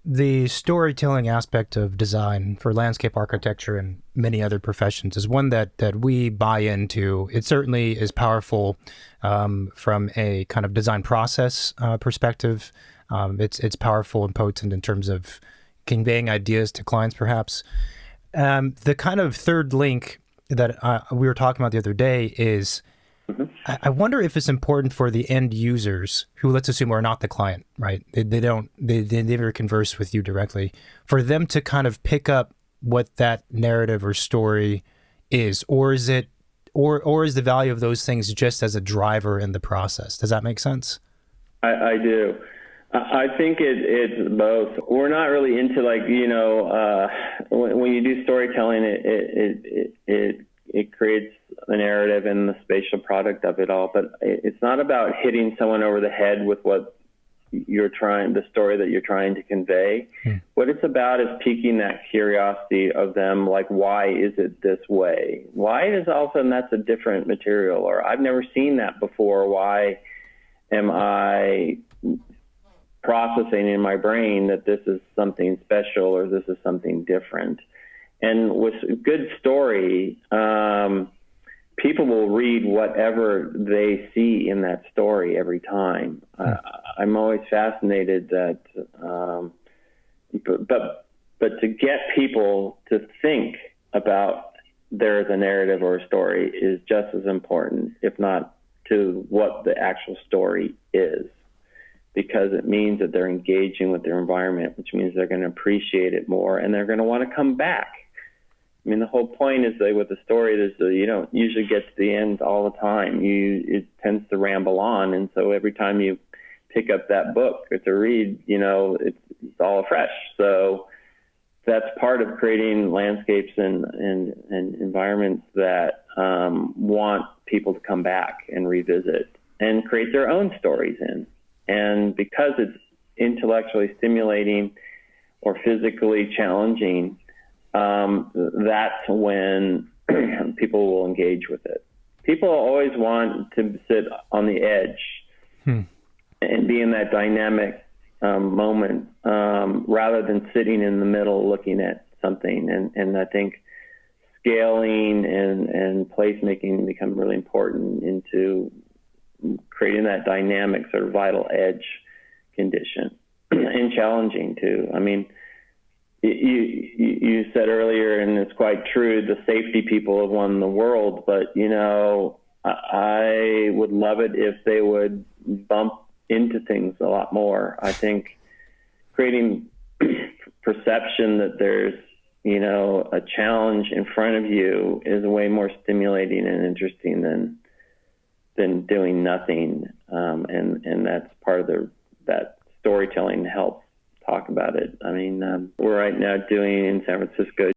The storytelling aspect of design for landscape architecture and many other professions is one that we buy into. It certainly is powerful from a kind of design process perspective. It's powerful and potent in terms of conveying ideas to clients, perhaps. The kind of third link that we were talking about the other day is, I wonder if it's important for the end users, who, let's assume, are not the client, right? They never converse with you directly, for them to kind of pick up what that narrative or story is, or is it, or is the value of those things just as a driver in the process? Does that make sense? I do. I think it's both. We're not really into when you do storytelling, it creates a narrative and the spatial product of it all. But it's not about hitting someone over the head with the story that you're trying to convey. What it's about is piquing that curiosity of them, like, why is it this way? Why is all of a sudden that's a different material? Or I've never seen that before. Why am I processing in my brain that this is something special or this is something different? And with a good story, people will read whatever they see in that story every time. I'm always fascinated that, but to get people to think about there's a narrative or a story is just as important, if not to what the actual story is, because it means that they're engaging with their environment, which means they're going to appreciate it more and they're going to want to come back. I mean, the whole point is that with the story, you don't usually get to the end all the time. It tends to ramble on, and so every time you pick up that book to read, it's all fresh. So that's part of creating landscapes and environments that want people to come back and revisit and create their own stories in. And because it's intellectually stimulating or physically challenging, that's when people will engage with it. People always want to sit on the edge and be in that dynamic moment rather than sitting in the middle looking at something. And I think scaling and placemaking become really important into creating that dynamic sort of vital edge condition and challenging too. I mean, you said earlier, and it's quite true, the safety people have won the world, but, I would love it if they would bump into things a lot more. I think creating perception that there's, a challenge in front of you is way more stimulating and interesting than doing nothing. And that's part of that storytelling helps talk about it. I mean, we're right now doing in San Francisco